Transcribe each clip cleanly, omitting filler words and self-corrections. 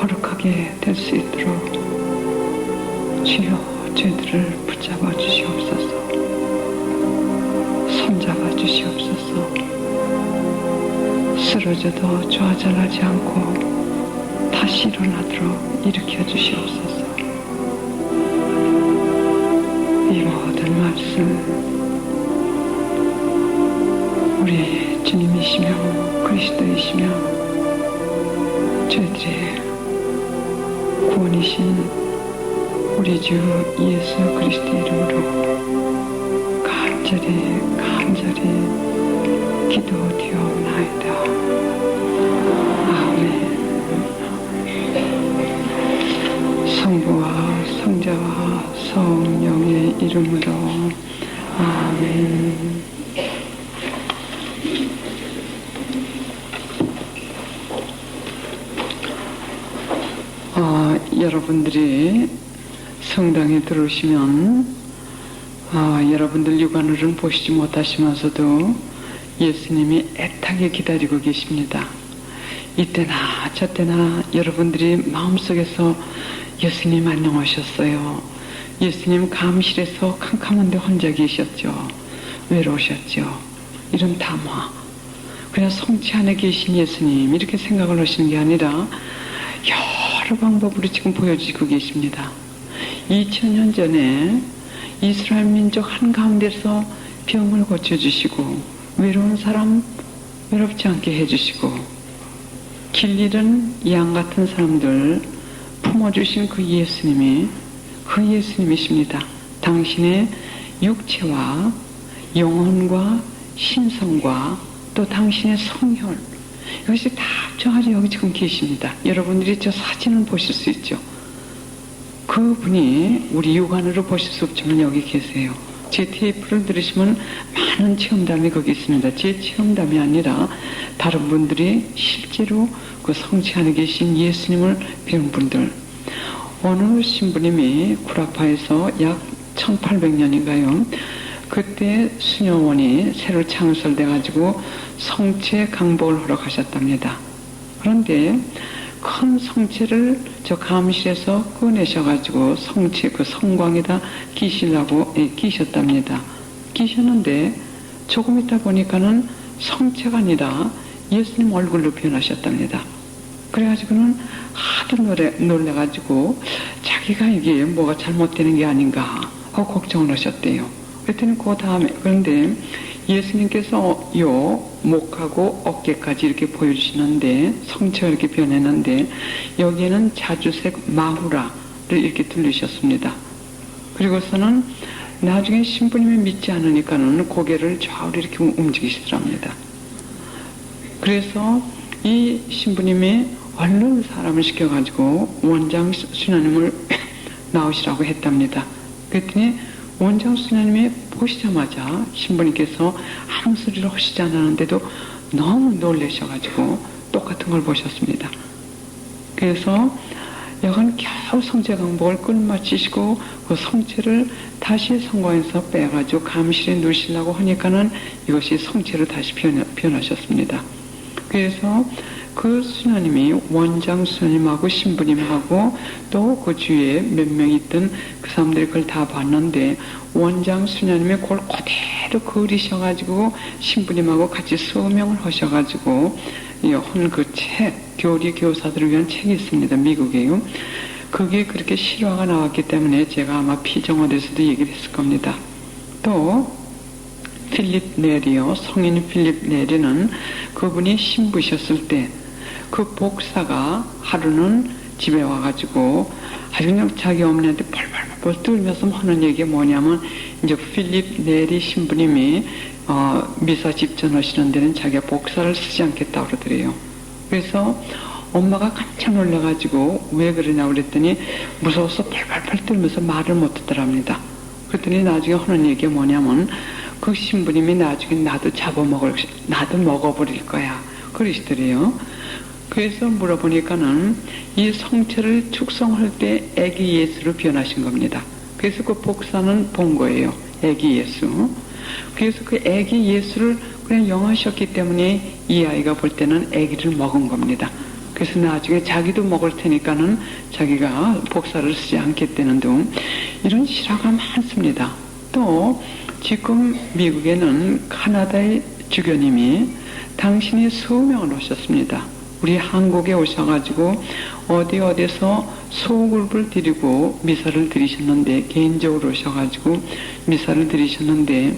거룩하게 될 수 있도록 주여 저희들을 붙잡아 주시옵소서. 손잡아 주시옵소서. 쓰러져도 좌절하지 않고 다시 일어나도록 일으켜 주시옵소서. 이 모든 말씀 우리 주님이시며 그리스도이시며 저희들의 구원이신 우리 주 예수 그리스도 이름으로 간절히 기도드리옵나이다. 아멘. 성부와 성자와 성령의 이름으로 아멘. 여러분들이 성당에 들어오시면 여러분들 육안으로는 보시지 못하시면서도 예수님이 애타게 기다리고 계십니다. 이때나 저때나 여러분들이 마음속에서 예수님 안녕하셨어요. 예수님 감실에서 캄캄한데 혼자 계셨죠. 외로우셨죠. 이런 담화. 그냥 성체 안에 계신 예수님 이렇게 생각을 하시는 게 아니라 여러 방법으로 지금 보여주시고 계십니다. 2000년 전에 이스라엘 민족 한가운데서 병을 고쳐주시고 예로운 사람 외롭지 않게 해주시고 길 잃은 양 같은 사람들 품어주신 그 예수님이 그 예수님이십니다. 당신의 육체와 영혼과 신성과 또 당신의 성혈 이것이 다 합쳐가지고 여기 지금 계십니다. 여러분들이 저 사진을 보실 수 있죠. 그분이 우리 육안으로 보실 수 없지만 여기 계세요. 제 테이프를 들으시면 많은 체험담이 거기 있습니다. 제 체험담이 아니라 다른 분들이 실제로 그 성체 안에 계신 예수님을 배운 분들. 어느 신부님이 구라파에서 약 1800년인가요? 그때 수녀원이 새로 창설돼 가지고 성체 강복을 하러 가셨답니다. 그런데 큰 성체를 저 감실에서 꺼내셔가지고 성체 그 성광에다 끼셨답니다. 끼셨는데 조금 있다 보니까는 성체가 아니라 예수님 얼굴로 변하셨답니다. 그래가지고는 하도 놀래가지고 자기가 이게 뭐가 잘못되는 게 아닌가 하고 걱정을 하셨대요. 그랬더니 그 다음에 그런데 예수님께서 요 목하고 어깨까지 이렇게 보여주시는데 성체가 이렇게 변했는데 여기에는 자주색 마후라를 이렇게 들리셨습니다. 그리고서는 나중에 신부님이 믿지 않으니까는 고개를 좌우로 이렇게 움직이시더랍니다. 그래서 이 신부님이 얼른 사람을 시켜가지고 원장 수녀님을 나오시라고 했답니다. 그랬더니 원장 수녀님이 보시자마자 신부님께서 아무 소리를 하시지 않았는데도 너무 놀라셔가지고 똑같은 걸 보셨습니다. 그래서 여간 겨우 성체 강복을 끝마치시고 그 성체를 다시 성광에서 빼가지고 감실에 누시려고 하니까는 이것이 성체로 다시 변하셨습니다. 그래서 그 수녀님이 원장 수녀님하고 신부님하고 또 그 주위에 몇 명 있던 그 사람들이 그걸 다 봤는데 원장 수녀님이 그걸 그대로 그리셔가지고 신부님하고 같이 서명을 하셔가지고 한 그 책, 교리 교사들을 위한 책이 있습니다. 미국에요. 그게 그렇게 실화가 나왔기 때문에 제가 아마 피정어에서도 얘기를 했을 겁니다. 또 필립 네리요. 성인 필립 네리는 그분이 신부셨을 때 그 복사가 하루는 집에 와가지고 아주 그냥 자기 어머니한테 벌벌 떨면서 하는 얘기가 뭐냐면 이제 필립 네리 신부님이 미사 집전하시는 데는 자기가 복사를 쓰지 않겠다고 그러더래요. 그래서 엄마가 깜짝 놀라가지고 왜 그러냐고 그랬더니 무서워서 벌벌 떨면서 말을 못 하더랍니다. 그랬더니 나중에 하는 얘기가 뭐냐면 그 신부님이 나중에 나도 먹어버릴 거야 그러시더래요. 그래서 물어보니까는 이 성체를 축성할 때 애기 예수로 변하신 겁니다. 그래서 그 복사는 본 거예요. 애기 예수. 그래서 그 애기 예수를 그냥 영하셨기 때문에 이 아이가 볼 때는 애기를 먹은 겁니다. 그래서 나중에 자기도 먹을 테니까는 자기가 복사를 쓰지 않겠다는 등 이런 실화가 많습니다. 또 지금 미국에는 카나다의 주교님이 당신이 수명을 오셨습니다. 우리 한국에 오셔가지고 어디서 소굴을 드리고 미사를 드리셨는데, 개인적으로 오셔가지고 미사를 드리셨는데,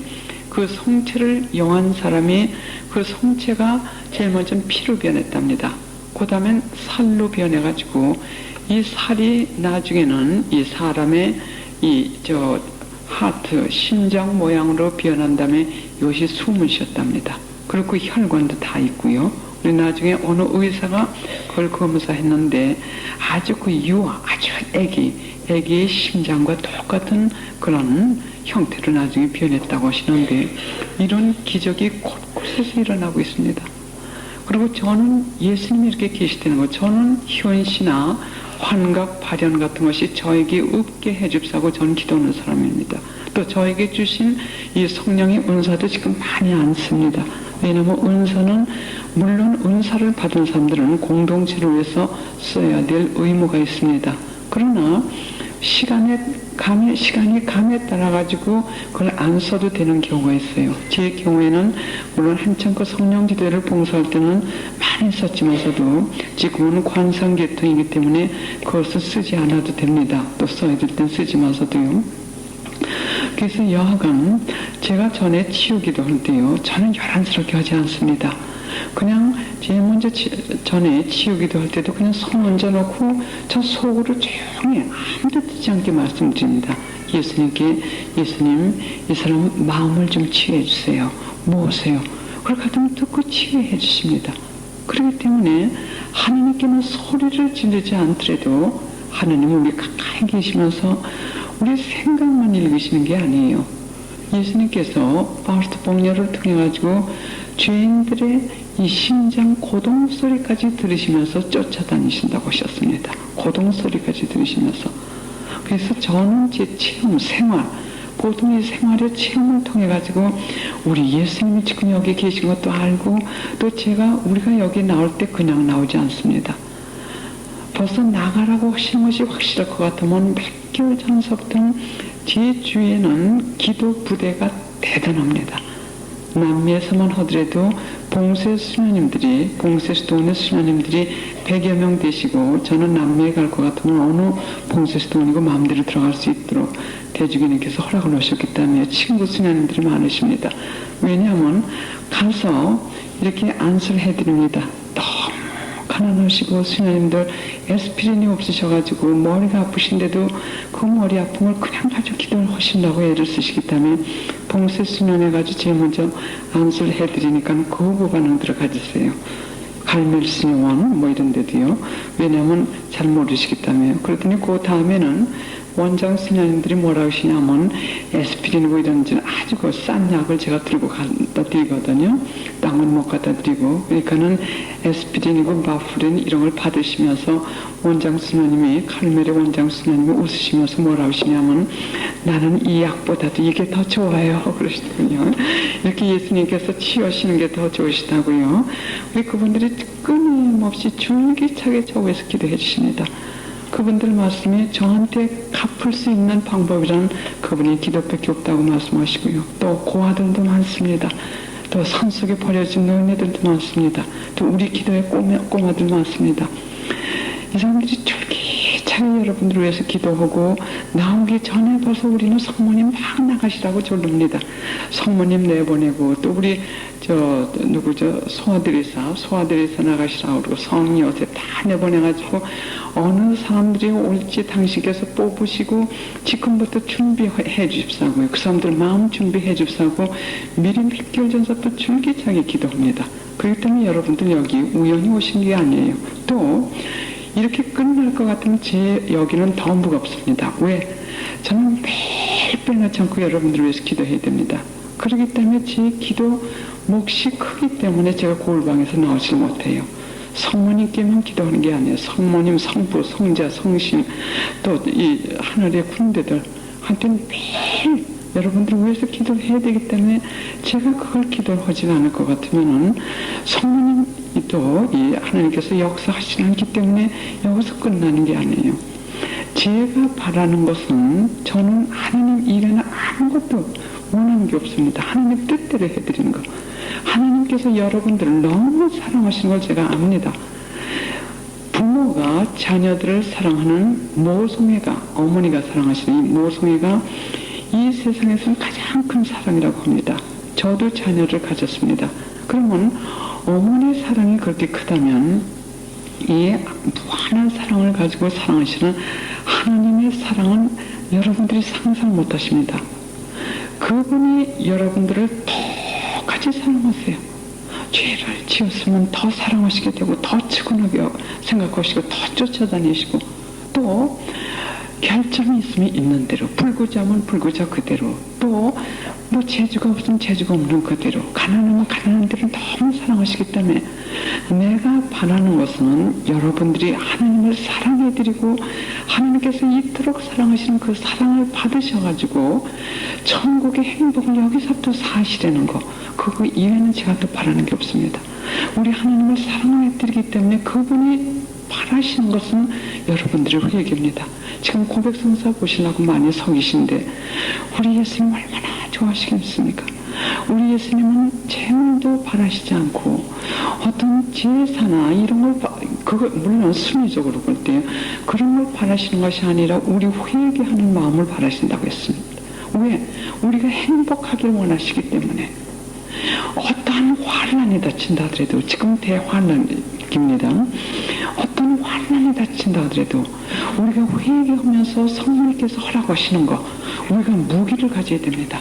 그 성체를 용한 사람이 그 성체가 제일 먼저 피로 변했답니다. 그 다음엔 살로 변해가지고 이 살이 나중에는 이 사람의 하트, 심장 모양으로 변한 다음에 이것이 숨을 쉬었답니다. 그리고 그 혈관도 다 있고요. 우리 나중에 어느 의사가 그걸 검사했는데 아주 그 아주 애기의 심장과 똑같은 그런 형태로 나중에 변했다고 하시는데, 이런 기적이 곳곳에서 일어나고 있습니다. 그리고 저는 예수님이 이렇게 계시다는 거, 저는 현시나 환각, 발현 같은 것이 저에게 없게 해줍사고 저는 기도하는 사람입니다. 또 저에게 주신 이 성령의 은사도 지금 많이 안 씁니다. 왜냐하면 은사는, 물론 은사를 받은 사람들은 공동체를 위해서 써야 될 의무가 있습니다. 그러나 시간이 감에 따라 가지고 그걸 안 써도 되는 경우가 있어요. 제 경우에는 물론 한참 그 성령 기도를 봉사할 때는 많이 썼지만서도 지금은 관상계통이기 때문에 그것을 쓰지 않아도 됩니다. 또 써야 될 땐 쓰지만서도요. 그래서 여하간 제가 전에 치유기도 할 때요, 저는 요란스럽게 하지 않습니다. 그냥 제일 먼저 전에 치우기도 할 때도 그냥 손 얹어놓고 저 속으로 조용히 아무도 듣지 않게 말씀드립니다. 예수님께, 예수님, 이 사람 마음을 좀 치유해 주세요. 모으세요. 그걸 가끔 듣고 치유해 주십니다. 그렇기 때문에 하나님께는 소리를 지르지 않더라도 하나님은 우리 가까이 계시면서 우리 생각만 읽으시는 게 아니에요. 예수님께서 바울스 복녀를 통해 가지고 죄인들의 이 심장 고동 소리까지 들으시면서 쫓아다니신다고 하셨습니다. 고동 소리까지 들으시면서. 그래서 저는 제 체험, 생활, 보통의 생활의 체험을 통해 가지고 우리 예수님이 지금 여기 계신 것도 알고, 또 우리가 여기 나올 때 그냥 나오지 않습니다. 벌써 나가라고 하신 것이 확실할 것 같으면 몇 개월 전서부터 제 주위에는 기도 부대가 대단합니다. 남미에서만 하더라도 봉쇄 수도원의 수녀님들이 100여 명 되시고, 저는 남미에 갈 것 같으면 어느 봉쇄 수도원이고 마음대로 들어갈 수 있도록 대주교님께서 허락을 하셨기 때문에 친구 수녀님들이 많으십니다. 왜냐하면 가서 이렇게 안수를 해드립니다. 너무 가난하시고 수녀님들 에스피린이 없으셔가지고 머리가 아프신데도 그 머리 아픔을 그냥 가지고 기도를 하신다고 애를 쓰시기 때문에 봉쇄 수녀해가지고 제일 먼저 안수를 해드리니까 그 구간으로 들어가주세요. 갈멜스요원 뭐 이런 데도요. 왜냐하면 잘 모르시기 때문에. 그러더니 그 다음에는 원장 수녀님들이 뭐라 하시냐면 에스피린이고 이런 아주 그 싼 약을 제가 들고 갖다 드리거든요. 땅은 못 갖다 드리고. 그러니까는 에스피린이고 바프린 이런 걸 받으시면서 원장 수녀님이, 칼멜의 원장 수녀님이 웃으시면서 뭐라 하시냐면 나는 이 약보다도 이게 더 좋아요 그러시더군요. 이렇게 예수님께서 치유하시는 게 더 좋으시다고요. 우리 그분들이 끊임없이 줄기차게 저 위해서 기도해 주십니다. 그분들 말씀이 저한테 갚을 수 있는 방법이란 그분의 기도밖에 없다고 말씀하시고요. 또 고아들도 많습니다. 또 산속에 버려진 노인네들도 많습니다. 또 우리 기도에 꼬마들 많습니다. 이 사람들이 줄기차게 여러분들을 위해서 기도하고 나오기 전에 벌써 우리는 성모님 막 나가시라고 졸릅니다. 성모님 내보내고, 또 우리 소아들이사 나가시라고 그러고, 성이 요셉 다 내보내가지고 어느 사람들이 올지 당신께서 뽑으시고 지금부터 준비해 주십사고요. 그 사람들 마음 준비해 주십사고 미리 몇 개월 전부터 줄기차게 기도합니다. 그렇기 때문에 여러분들 여기 우연히 오신 게 아니에요. 또 이렇게 끝날 것 같으면 제 여기는 더 무겁습니다. 왜? 저는 매일 빼놓지 않고 여러분들을 위해서 기도해야 됩니다. 그렇기 때문에 제 기도 몫이 크기 때문에 제가 골방에서 나오지 못해요. 성모님께만 기도하는 게 아니에요. 성모님, 성부, 성자, 성신, 또 이 하늘의 군대들 한테 매일 여러분들을 위해서 기도를 해야 되기 때문에 제가 그걸 기도를 하지 않을 것 같으면은 성모님 또 이 하나님께서 역사하시지 않기 때문에 여기서 끝나는 게 아니에요. 제가 바라는 것은 저는 하나님 이외에는 아무것도 원하는 게 없습니다. 하나님 뜻대로 해드리는 거. 하나님께서 여러분들을 너무 사랑하시는 걸 제가 압니다. 부모가 자녀들을 사랑하는 모성애가, 어머니가 사랑하시는 이 모성애가 이 세상에서는 가장 큰 사랑이라고 합니다. 저도 자녀를 가졌습니다. 그러면 어머니의 사랑이 그렇게 크다면 이 무한한 사랑을 가지고 사랑하시는 하나님의 사랑은 여러분들이 상상 못하십니다. 그분이 여러분들을 똑같이 사랑하세요. 죄를 지었으면 더 사랑하시게 되고 더 측은하게 생각하시고 더 쫓아다니시고 또 결점이 있으면 있는 대로, 불구자면 불구자 그대로, 또 뭐 재주가 없으면 재주가 없는 그대로, 가난하면 가난한 대로 너무 사랑하시기 때문에 내가 바라는 것은 여러분들이 하나님을 사랑해드리고 하나님께서 이토록 사랑하시는 그 사랑을 받으셔가지고 천국의 행복을 여기서부터 사시려는 거, 그거 이외에는 제가 또 바라는 게 없습니다. 우리 하나님을 사랑해드리기 때문에 그분이 바라시는 것은 여러분들의 회개입니다. 지금 고백성사 보시려고 많이 서 계신데 우리 예수님 얼마나 좋아하시겠습니까? 우리 예수님은 재물도 바라시지 않고 어떤 제사나 이런 걸 그거 물론 순위적으로 볼 때 그런 걸 바라시는 것이 아니라 우리 회개하는 마음을 바라신다고 했습니다. 왜? 우리가 행복하길 원하시기 때문에. 어떠한 환란이 닥친다 하더라도, 지금 대환란입니다. 어떤 환란이 닥친다 하더라도 우리가 회개하면서 성령님께서 허락하시는 거 우리가 무기를 가져야 됩니다.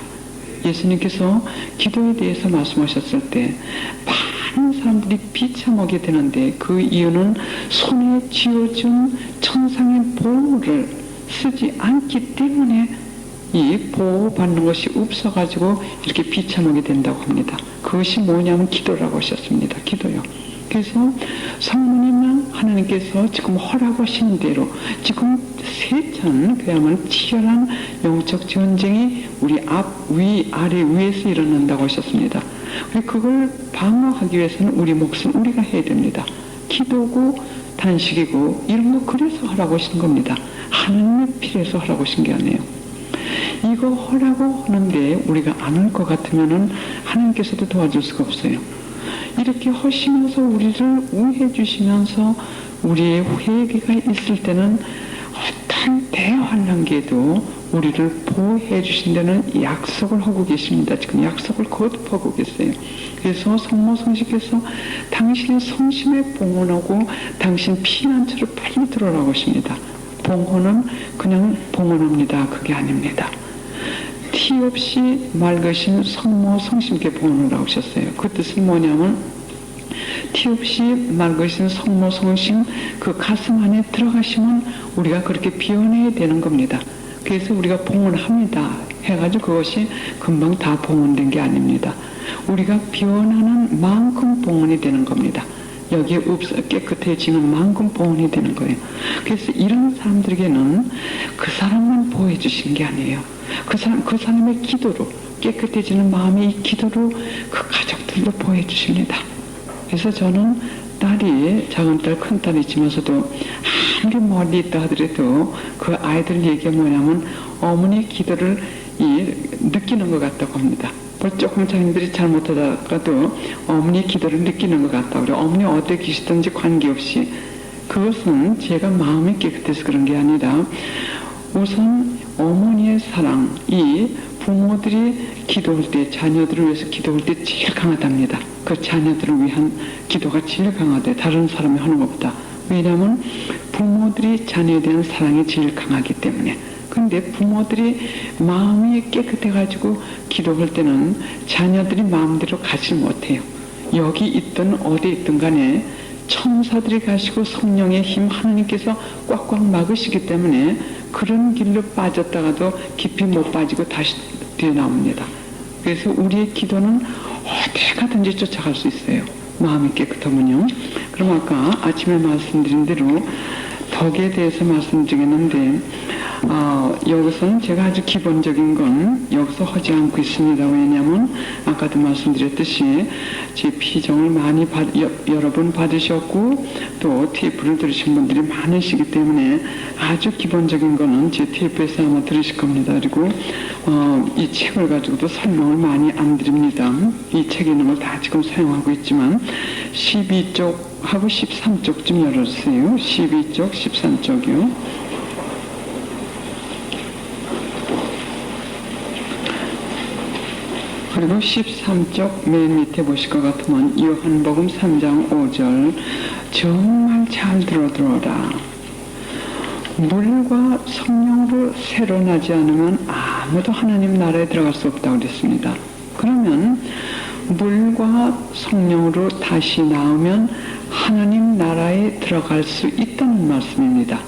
예수님께서 기도에 대해서 말씀하셨을 때 많은 사람들이 비참하게 되는데 그 이유는 손에 쥐어준 천상의 보호를 쓰지 않기 때문에 이 보호받는 것이 없어가지고 이렇게 비참하게 된다고 합니다. 그것이 뭐냐면 기도라고 하셨습니다. 기도요. 그래서 성모님은 하나님께서 지금 허락하시는 대로 지금 세찬 그야말로 치열한 영적 전쟁이 우리 앞, 위, 아래, 위에서 일어난다고 하셨습니다. 그걸 방어하기 위해서는 우리 몫은 우리가 해야 됩니다. 기도고 단식이고 이런 거 그래서 하라고 하신 겁니다. 하나님의 필요해서 하라고 하신 게 아니에요. 이거 하라고 하는데 우리가 안 할 것 같으면은 하나님께서도 도와줄 수가 없어요. 이렇게 하시면서 우리를 우애해 주시면서 우리의 회개가 있을 때는 어떤 대환란기에도 우리를 보호해 주신다는 약속을 하고 계십니다. 지금 약속을 거듭하고 계세요. 그래서 성모 성식께서 당신의 성심에 봉헌하고 당신 피난처를 빨리 들어오라고 하십니다. 봉헌은 그냥 봉헌합니다. 그게 아닙니다. 티 없이 맑으신 성모 성심께 봉헌하라고 하셨어요. 그 뜻은 뭐냐면 티 없이 맑으신 성모 성심 그 가슴 안에 들어가시면 우리가 그렇게 비워내야 되는 겁니다. 그래서 우리가 봉헌합니다 해가지고 그것이 금방 다 봉헌된 게 아닙니다. 우리가 비워내는 만큼 봉헌이 되는 겁니다. 여기에 깨끗해지는 만큼 봉헌이 되는 거예요. 그래서 이런 사람들에게는 그 사람만 보호해 주시는 게 아니에요. 그 사람의 기도로 깨끗해지는 마음의 이 기도로 그 가족들도 보호해 주십니다. 그래서 저는 딸이 작은 딸, 큰 딸이 있지만서도 아무리 멀리 있다 하더라도 그 아이들 얘기가 뭐냐면 어머니 기도를 느끼는 것 같다고 합니다. 조금 자기들이 잘못하다가도 어머니 기도를 느끼는 것 같다고 그래요. 어머니 어디에 계시든지 관계없이. 그것은 제가 마음이 깨끗해서 그런 게 아니라 우선 어머니의 사랑, 이 부모들이 기도할 때, 자녀들을 위해서 기도할 때 제일 강하답니다. 그 자녀들을 위한 기도가 제일 강하대. 다른 사람이 하는 것보다. 왜냐하면 부모들이 자녀에 대한 사랑이 제일 강하기 때문에. 근데 부모들이 마음이 깨끗해가지고 기도할 때는 자녀들이 마음대로 가지 못해요. 여기 있든 어디 있든 간에 천사들이 가시고 성령의 힘 하나님께서 꽉꽉 막으시기 때문에 그런 길로 빠졌다가도 깊이 못 빠지고 다시 뛰어나옵니다. 그래서 우리의 기도는 어디 가든지 쫓아갈 수 있어요. 마음이 깨끗하면요. 그럼 아까 아침에 말씀드린 대로 덕에 대해서 말씀드리겠는데 여기서는 제가 아주 기본적인 건 여기서 하지 않고 있습니다. 왜냐하면 아까도 말씀드렸듯이 제 피정을 많이 여러 번 받으셨고 또 테이프를 들으신 분들이 많으시기 때문에 아주 기본적인 거는 제 테이프에서 아마 들으실 겁니다. 그리고 이 책을 가지고도 설명을 많이 안 드립니다. 이 책에 있는 걸 다 지금 사용하고 있지만 12쪽하고 13쪽 좀 열어주세요. 12쪽, 13쪽이요. 그리고 13쪽 맨 밑에 보실 것 같으면 요한복음 3장 5절 정말 잘 들어라. 물과 성령으로 새로 나지 않으면 아무도 하나님 나라에 들어갈 수 없다고 그랬습니다. 그러면 물과 성령으로 다시 나오면 하나님 나라에 들어갈 수 있다는 말씀입니다.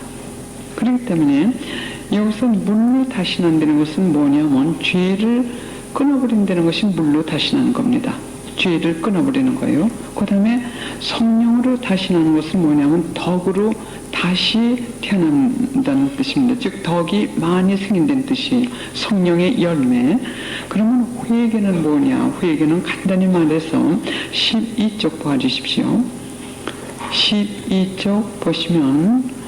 그렇기 때문에 여기서 물로 다시 난다는 것은 뭐냐면 죄를 끊어버린다는 것이 물로 다시 나는 겁니다. 죄를 끊어버리는 거예요. 그 다음에 성령으로 다시 나는 것은 뭐냐면 덕으로 다시 태어난다는 뜻입니다. 즉 덕이 많이 생긴다는 뜻이에요. 성령의 열매. 그러면 회개는 뭐냐? 회개는 간단히 말해서 12쪽 봐주십시오. 12쪽 보시면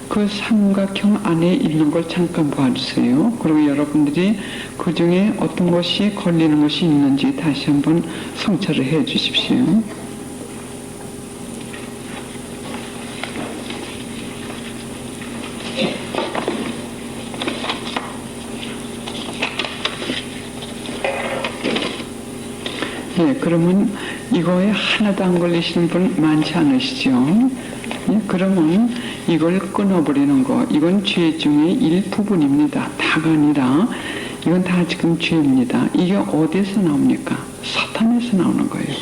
그 삼각형 안에 있는 걸 잠깐 봐주세요. 그리고 여러분들이 그 중에 어떤 것이 걸리는 것이 있는지 다시 한번 성찰을 해 주십시오. 예, 그러면 이거에 하나도 안 걸리시는 분 많지 않으시죠? 예, 그러면 이걸 끊어버리는 거, 이건 죄 중에 일부분입니다. 다가 아니라 이건 다 지금 죄입니다. 이게 어디서 나옵니까? 사탄에서 나오는 거예요.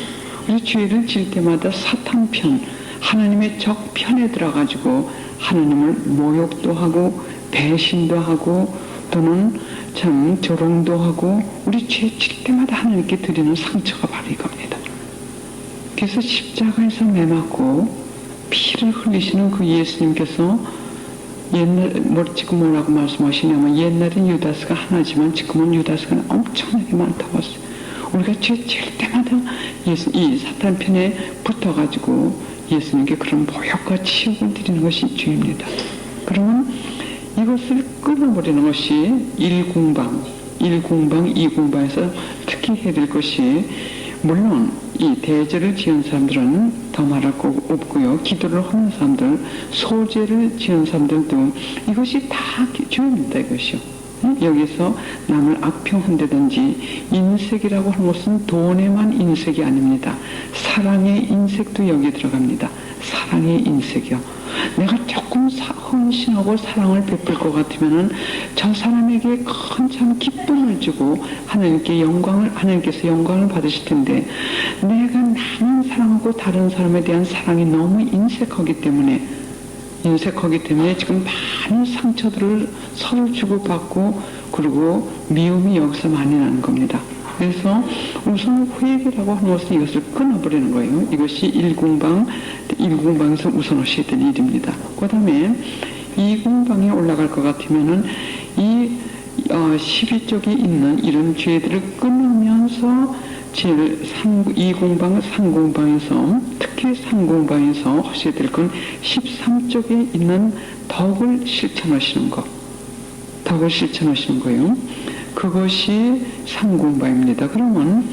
우리 죄를 질 때마다 사탄 편, 하나님의 적 편에 들어가지고 하나님을 모욕도 하고 배신도 하고 또는 참 조롱도 하고 우리 죄 질 때마다 하나님께 드리는 상처가 바로 이겁니다. 그래서 십자가에서 매맞고 피를 흘리시는 그 예수님께서 지금 뭐라고 말씀하시냐면 옛날엔 유다스가 하나지만 지금은 유다스가 엄청나게 많다고 했어요. 우리가 죄 질 때마다 이 사탄 편에 붙어가지고 예수님께 그런 모욕과 치욕을 드리는 것이 죄입니다. 그러면 이것을 끊어버리는 것이 1공방, 2공방에서 특히 해야 될 것이 물론 이 대제를 지은 사람들은 더 말할 거 없고요. 기도를 하는 사람들, 소제를 지은 사람들도 이것이 다 죄입니다. 이것이요. 여기서 남을 악평한다든지 인색이라고 하는 것은 돈에만 인색이 아닙니다. 사랑의 인색도 여기에 들어갑니다. 사랑의 인색이요. 내가 조금 헌신하고 사랑을 베풀 것 같으면은 저 사람에게 큰 참 기쁨을 주고 하나님께서 영광을 받으실 텐데 내가 나만 사랑하고 다른 사람에 대한 사랑이 너무 인색하기 때문에 지금 많은 상처들을 서로 주고받고 그리고 미움이 여기서 많이 나는 겁니다. 그래서 우선 회개라고 하는 것은 이것을 끊어버리는 거예요. 이것이 1공방에서 우선 하셔야 될 일입니다. 그 다음에 2공방에 올라갈 것 같으면은 이 12쪽에 있는 이런 죄들을 끊으면서 제일 2공방, 3공방에서 특히 3공방에서 하셔야 될 건 13쪽에 있는 덕을 실천하시는 것. 덕을 실천하시는 거예요. 그것이 3공방입니다. 그러면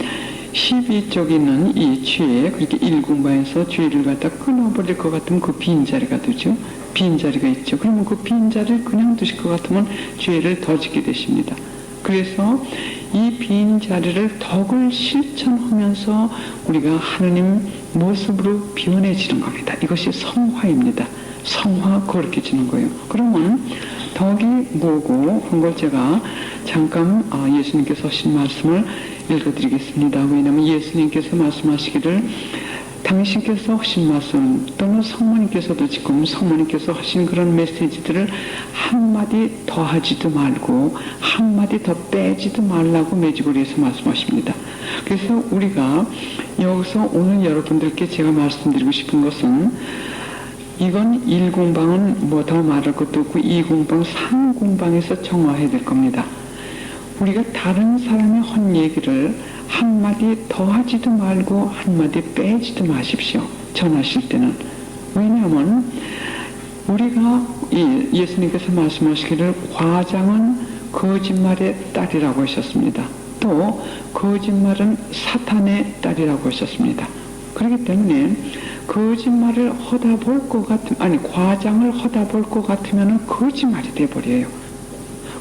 12쪽에 있는 이 죄, 그렇게 1공방에서 죄를 갖다 끊어버릴 것 같으면 그 빈자리가 되죠. 빈자리가 있죠. 그러면 그 빈자리를 그냥 두실 것 같으면 죄를 더 짓게 되십니다. 그래서 이 빈자리를 덕을 실천하면서 우리가 하나님 모습으로 변해지는 겁니다. 이것이 성화입니다. 성화 거룩해지는 거예요. 그러면 덕이 뭐고 한 걸 제가 잠깐 예수님께서 하신 말씀을 읽어드리겠습니다. 왜냐하면 예수님께서 말씀하시기를 당신께서 하신 말씀 또는 성모님께서도 지금 성모님께서 하신 그런 메시지들을 한마디 더 하지도 말고 한마디 더 빼지도 말라고 메주고리에서 말씀하십니다. 그래서 우리가 여기서 오늘 여러분들께 제가 말씀드리고 싶은 것은 이건 1공방은 뭐 더 말할 것도 없고 2공방, 3공방에서 정화해야 될 겁니다. 우리가 다른 사람의 헛 얘기를 한마디 더 하지도 말고 한마디 빼지도 마십시오. 전하실 때는. 왜냐하면 우리가 예수님께서 말씀하시기를 과장은 거짓말의 딸이라고 하셨습니다. 또 거짓말은 사탄의 딸이라고 하셨습니다. 그렇기 때문에 거짓말을 허다 볼 것 같으면, 아니 과장을 허다 볼 것 같으면 거짓말이 돼버려요.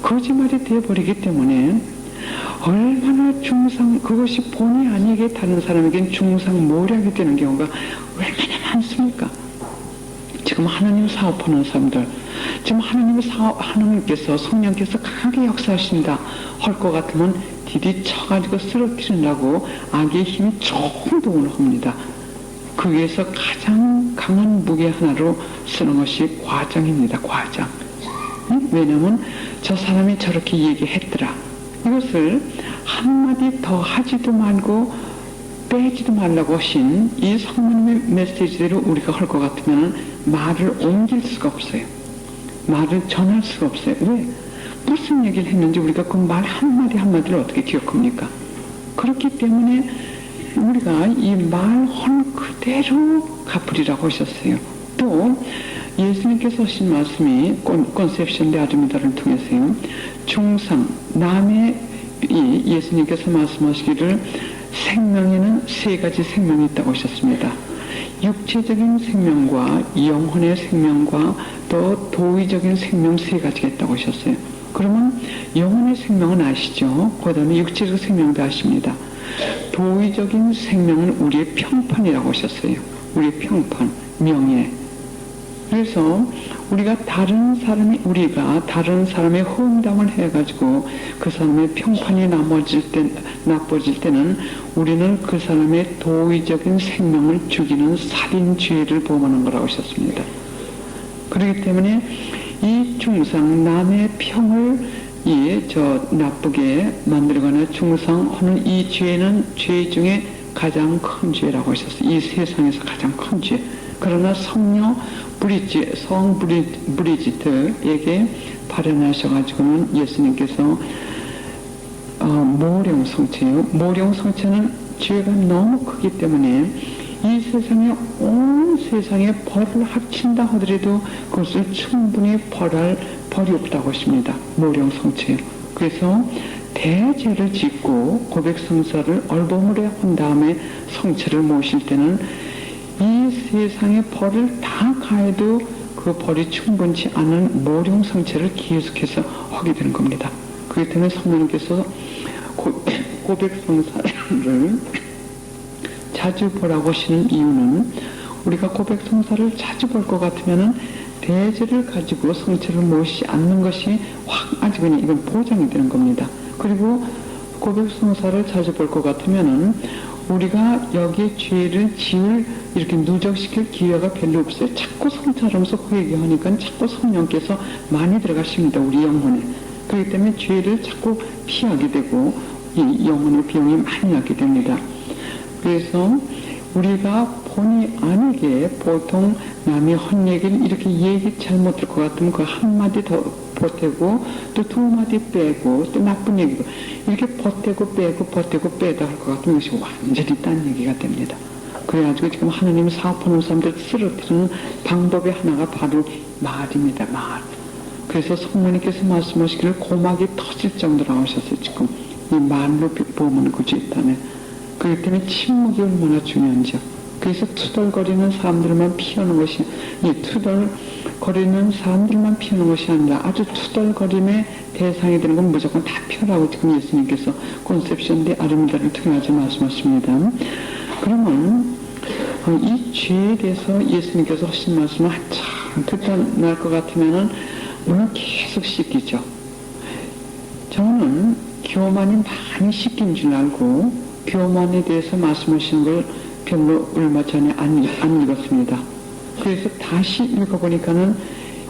거짓말이 돼버리기 때문에 얼마나 그것이 본의 아니게 다른 사람에겐 중상모략이 되는 경우가 얼마나 많습니까? 지금 하나님 사업하는 사람들, 지금 하나님께서 성령께서 강하게 역사하신다 할 것 같으면 디디 쳐가지고 쓰러뜨린다고 악의 힘이 총동을 합니다. 거기에서 가장 강한 무기 하나로 쓰는 것이 과장입니다. 과장. 왜냐하면 저 사람이 저렇게 얘기했더라. 이것을 한마디 더 하지도 말고 빼지도 말라고 하신 이 성령님의 메시지대로 우리가 할 것 같으면 말을 옮길 수가 없어요. 말을 전할 수가 없어요. 왜? 무슨 얘기를 했는지 우리가 그 말 한마디 한마디를 어떻게 기억합니까? 그렇기 때문에 우리가 이 말헌 그대로 갚으리라고 하셨어요. 또 예수님께서 하신 말씀이 컨셉션 데 아주미다를 통해서요. 중상, 남의 예수님께서 말씀하시기를 생명에는 세 가지 생명이 있다고 하셨습니다. 육체적인 생명과 영혼의 생명과 또 도의적인 생명 세 가지가 있다고 하셨어요. 그러면 영혼의 생명은 아시죠? 그 다음에 육체적 생명도 아십니다. 도의적인 생명은 우리의 평판이라고 하셨어요. 우리의 평판, 명예. 그래서 우리가 다른 사람의 허응담을 해가지고 그 사람의 평판이 나빠질 때는 우리는 그 사람의 도의적인 생명을 죽이는 살인죄를 범하는 거라고 하셨습니다. 그렇기 때문에 이 중상, 남의 평을 나쁘게 만들거나 중상하는 이 죄는 죄 중에 가장 큰 죄라고 하셨어요. 이 세상에서 가장 큰 죄. 그러나 성령 브리지트에게 발현하셔가지고는 예수님께서 모령성체예요. 모령성체는 죄가 너무 크기 때문에 이 세상에 온 세상에 벌을 합친다 하더라도 그것을 충분히 벌할 벌이 없다고 하십니다. 모령성체. 그래서 대죄를 짓고 고백성사를 얼버무려 한 다음에 성체를 모실 때는 이 세상의 벌을 다 가해도 그 벌이 충분치 않은 모령성체를 계속해서 하게 되는 겁니다. 그렇기 때문에 성령님께서 고백성사를 자주 보라고 하시는 이유는 우리가 고백성사를 자주 볼 것 같으면은 대죄를 가지고 성체를 모시지 않는 것이 아주 그냥 이건 보장이 되는 겁니다. 그리고 고백성사를 자주 볼 것 같으면은 우리가 여기에 죄를 이렇게 누적시킬 기회가 별로 없어요. 자꾸 성찰하면서 그 얘기하니까 자꾸 성령께서 많이 들어가십니다. 우리 영혼에. 그렇기 때문에 죄를 자꾸 피하게 되고 이 영혼의 비용이 많이 나게 됩니다. 그래서 우리가 본의 아니게 보통 남의 헛 얘기를 이렇게 얘기 잘못 들 것 같으면 그 한마디 더 보태고 또 두 마디 빼고 또 나쁜 얘기도 이렇게 보태고 빼다 할 것 같으면 이것이 완전히 딴 얘기가 됩니다. 그래가지고 지금 하나님 사업하는 사람들 쓰러뜨리는 방법의 하나가 바로 말입니다. 말. 그래서 성모님께서 말씀하시기를 고막이 터질 정도라고 하셨어요. 지금 이 말로 보면 그지 있다네. 그렇기 때문에 침묵이 얼마나 중요한지요. 그래서 투덜거리는 사람들만 피하는 것이 투덜거리는 사람들만 피하는 것이 아니라 아주 투덜거림의 대상이 되는 건 무조건 다 피하라고 지금 예수님께서 컨셉션 데 아르미다를 통해서 말씀하십니다. 그러면 이 죄에 대해서 예수님께서 하신 말씀을 한참 듣다 날 것 같으면은 오늘 계속 씻기죠. 저는 교만이 많이 씻긴 줄 알고 교만에 대해서 말씀하시는 걸 별로 얼마 전에 안 읽었습니다. 그래서 다시 읽어보니까는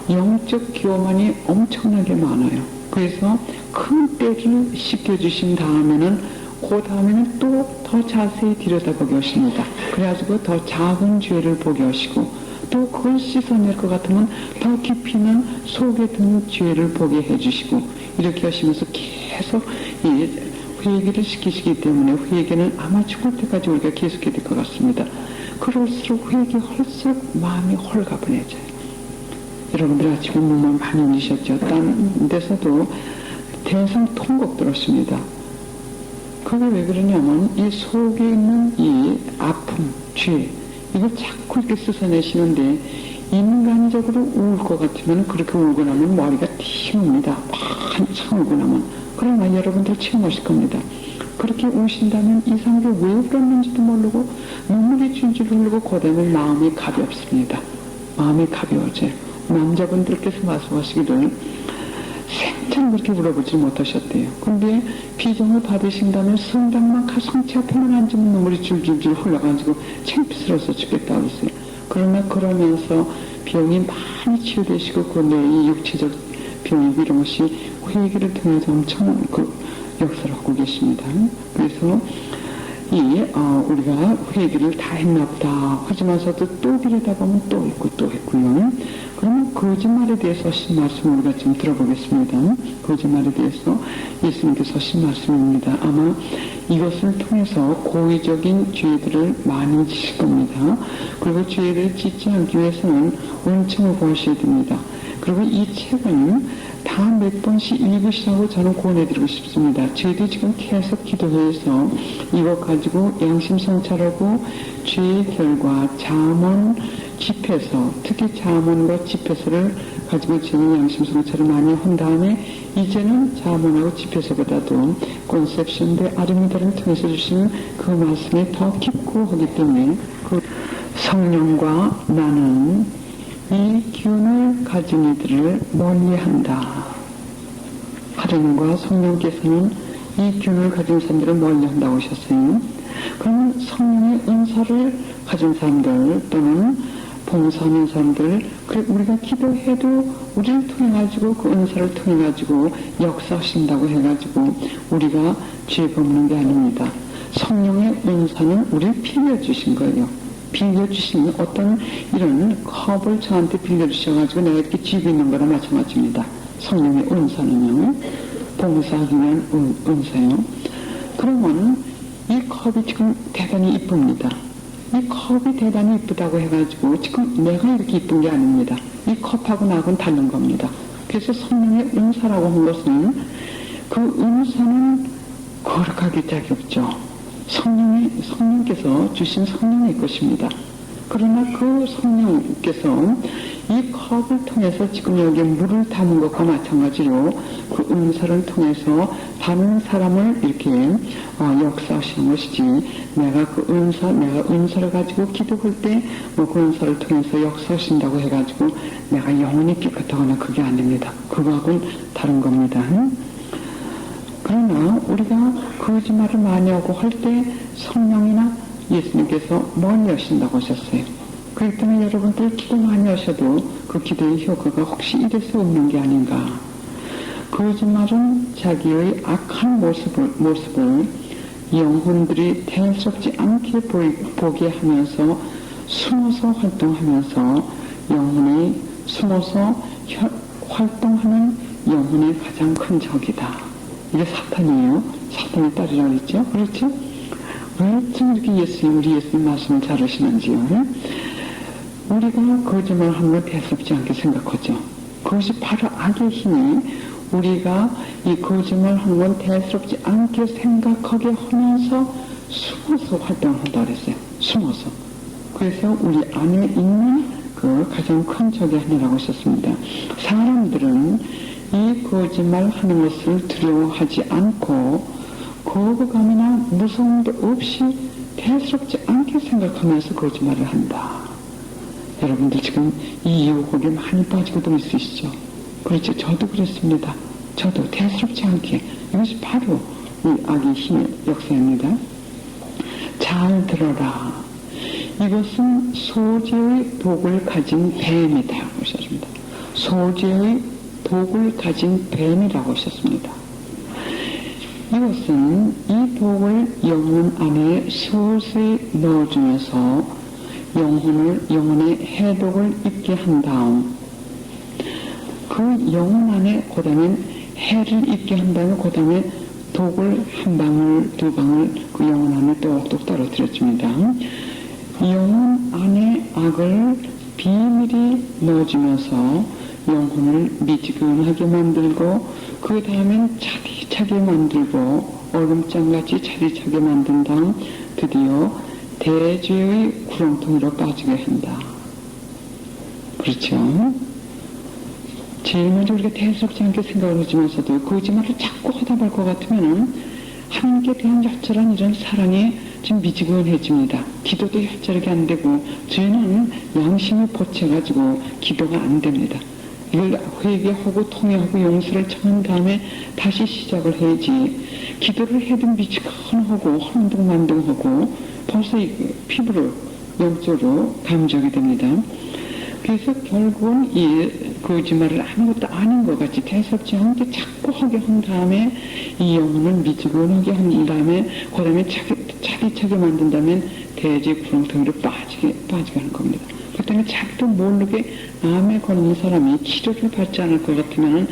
영적 교만이 엄청나게 많아요. 그래서 큰 때를 씻겨주신 다음에는 그 다음에는 또 더 자세히 들여다보게 하십니다. 그래가지고 더 작은 죄를 보게 하시고 또 그걸 씻어낼 것 같으면 더 깊이는 속에 든 죄를 보게 해주시고, 이렇게 하시면서 계속 회개를 시키시기 때문에 회개는 아마 죽을 때까지 우리가 계속해야 될 것 같습니다. 그럴수록 회개할수록 마음이 홀가분해져요. 여러분들 아침에 몸만 많이 울리셨죠? 딴 데서도 대상 통곡 들었습니다. 그게 왜 그러냐면 이 속에 있는 이 아픔, 죄, 이걸 자꾸 이렇게 씻어내시는데, 인간적으로 울 것 같으면 그렇게 울고 나면 머리가 팅옵니다. 한참 울고 나면. 그러나 여러분들 체험하실 겁니다. 그렇게 우신다면 이상하게 왜 울었는지도 모르고 눈물이 줄줄 흐르고 그다음에 마음이 가볍습니다. 마음이 가벼워져요. 남자분들께서 말씀하시기를 생전 그렇게 울어보지 못하셨대요. 근데 비정을 받으신다면 성당만 성체 앞에만 앉으면 눈물이 줄줄줄 흘러가지고 창피스러워서 죽겠다 그랬어요. 그러나 그러면서 병이 많이 치유되시고 그 내 육체적 병이 이런 것이 회개를 통해서 엄청 역사를 하고 계십니다. 그래서 우리가 회개를 다 했나 보다 하지만서도 또 비례다 보면 또 있고 또 했고요. 그러면 거짓말에 대해서 하신 말씀을 우리가 좀 들어보겠습니다. 거짓말에 대해서 예수님께서 하신 말씀입니다. 아마 이것을 통해서 고의적인 죄들을 많이 지실 겁니다. 그리고 죄를 짓지 않기 위해서는 은총을 구하셔야 됩니다. 그리고 이 책은 다 몇 번씩 읽으시라고 저는 권해드리고 싶습니다. 저희도 지금 계속 기도회에서 이것 가지고 양심 성찰하고 죄의 결과 잠언 집회서, 특히 잠언과 집회서를 가지고 저는 양심 성찰을 많이 한 다음에 이제는 잠언하고 집회서보다도 콘셉션 대 아르미다를 통해서 주시는 그 말씀이 더 깊고 하기 때문에 그 성령과 나는 이 기운을 가진 이들을 멀리한다. 하나님과 성령께서는 이 기운을 가진 사람들을 멀리한다고 하셨어요. 그러면 성령의 은사를 가진 사람들 또는 봉사하는 사람들, 우리가 기도해도 우리를 통해가지고 그 은사를 통해가지고 역사하신다고 해가지고 우리가 죄 범는 게 아닙니다. 성령의 은사는 우리를 빌려주신 거예요. 빌려주신 어떤 이런 컵을 저한테 빌려주셔가지고 내가 이렇게 쥐고 있는 거랑 마찬가지입니다. 성령의 은사는요, 봉사하기 위한 은사요. 그러면 이 컵이 지금 대단히 이쁩니다. 이 컵이 대단히 이쁘다고 해가지고 지금 내가 이렇게 이쁜 게 아닙니다. 이 컵하고 나하고는 다른 겁니다. 그래서 성령의 은사라고 한 것은 그 은사는 거룩하게 짝이 없죠. 성령께서 주신 성령의 것입니다. 그러나 그 성령께서 이 컵을 통해서 지금 여기에 물을 담은 것과 마찬가지로 그 은사를 통해서 다른 사람을 이렇게 역사하시는 것이지, 내가 은사를 가지고 기도할 때 그 은사를 통해서 역사하신다고 해가지고 내가 영원히 깨끗하거나 그게 아닙니다. 그거하고는 다른 겁니다. 그러나 우리가 거짓말을 많이 하고 할 때 성령이나 예수님께서 멀리 하신다고 하셨어요. 그렇기 때문에 여러분들 기도 많이 하셔도 그 기도의 효과가 혹시 이래서 없는 게 아닌가. 거짓말은 자기의 악한 모습을 영혼들이 대수롭지 않게 보게 하면서 숨어서 활동하면서 영혼이 숨어서 활동하는 영혼의 가장 큰 적이다. 이게 사탄이에요. 사탄이 따르라고 했죠. 그렇죠? 왜 이렇게 우리 예수님 말씀을 잘 하시는지요. 우리가 거짓말 하는 걸 대수롭지 않게 생각하죠. 그것이 바로 악의 힘이 우리가 이 거짓말 하는 건 대수롭지 않게 생각하게 하면서 숨어서 활동한다고 그랬어요. 숨어서. 그래서 우리 안에 있는 그 가장 큰 적이 하나라고 하셨습니다. 사람들은 이 거짓말 하는 것을 두려워하지 않고 거부감이나 무서움도 없이 대수롭지 않게 생각하면서 거짓말을 한다. 여러분들 지금 이 유혹에 많이 빠지고도 있으시죠? 그렇죠. 저도 그랬습니다. 저도 대수롭지 않게. 이것이 바로 이 악의 힘의 역사입니다. 잘 들어라. 이것은 소재의 독을 가진 뱀이다 하셨습니다. 소재의 독을 가진 뱀이라고 하셨습니다. 이것은 이 독을 영혼 안에 서서히 넣어주면서 영혼의 해독을 입게 한 다음, 그 영혼 안에 그 다음에 해를 입게 한 다음에 그 다음에 독을 한 방울, 두 방울 그 영혼 안에 똑똑 떨어뜨렸습니다. 영혼 안에 악을 비밀히 넣어주면서 영혼을 미지근하게 만들고 그 다음엔 차디차게 만들고 얼음장같이 차디차게 만든 다음 드디어 대죄의 구렁텅이로 빠지게 한다. 그렇죠? 제일 먼저 우리가 대수롭지 않게 생각을 하지만서도 거짓말을 자꾸 하다 볼 것 같으면 하나님께 대한 열절한 이런 사랑이 좀 미지근해집니다. 기도도 열절하게 안 되고 저희는 양심이 보채가지고 기도가 안 됩니다. 이걸 회개하고 통회하고 용서를 청한 다음에 다시 시작을 해야지, 기도를 해도 미지근하고 헌둥만둥하고 벌써 피부로 영적으로 감정이 됩니다. 그래서 결국은 이 거짓말을 아무것도 아닌 것 같이 대수롭지 않게 자꾸 하게 한 다음에 이 영혼을 미지근하게 한 다음에 그 다음에 차디차게 만든 다음에 대지 구렁텅이로 빠지게 하는 겁니다. 그 다음에 자기도 모르게 암에 걸린 사람이 치료를 받지 않을 것 같으면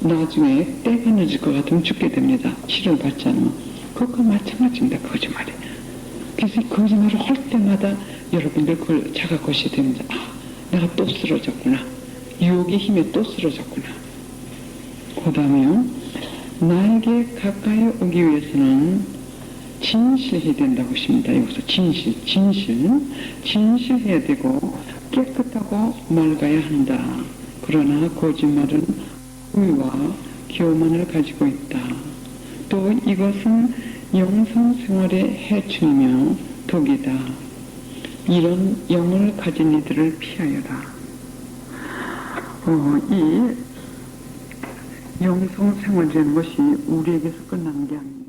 나중에 때가 늦을 것 같으면 죽게 됩니다. 치료를 받지 않으면. 그것과 마찬가지입니다. 거짓말이. 그래서 거짓말을 할 때마다 여러분들 그걸 자각하셔야 됩니다. 내가 또 쓰러졌구나. 유혹의 힘에 또 쓰러졌구나. 그 다음에요, 나에게 가까이 오기 위해서는 진실해야 된다고 하십니다. 여기서 진실해야 되고 깨끗하고 맑아야 한다. 그러나 거짓말은 의와 교만을 가지고 있다. 또 이것은 영성생활의 해충이며 독이다. 이런 영을 가진 이들을 피하여라. 이 영성생활이라는 것이 우리에게서 끝나는 게 아닙니다.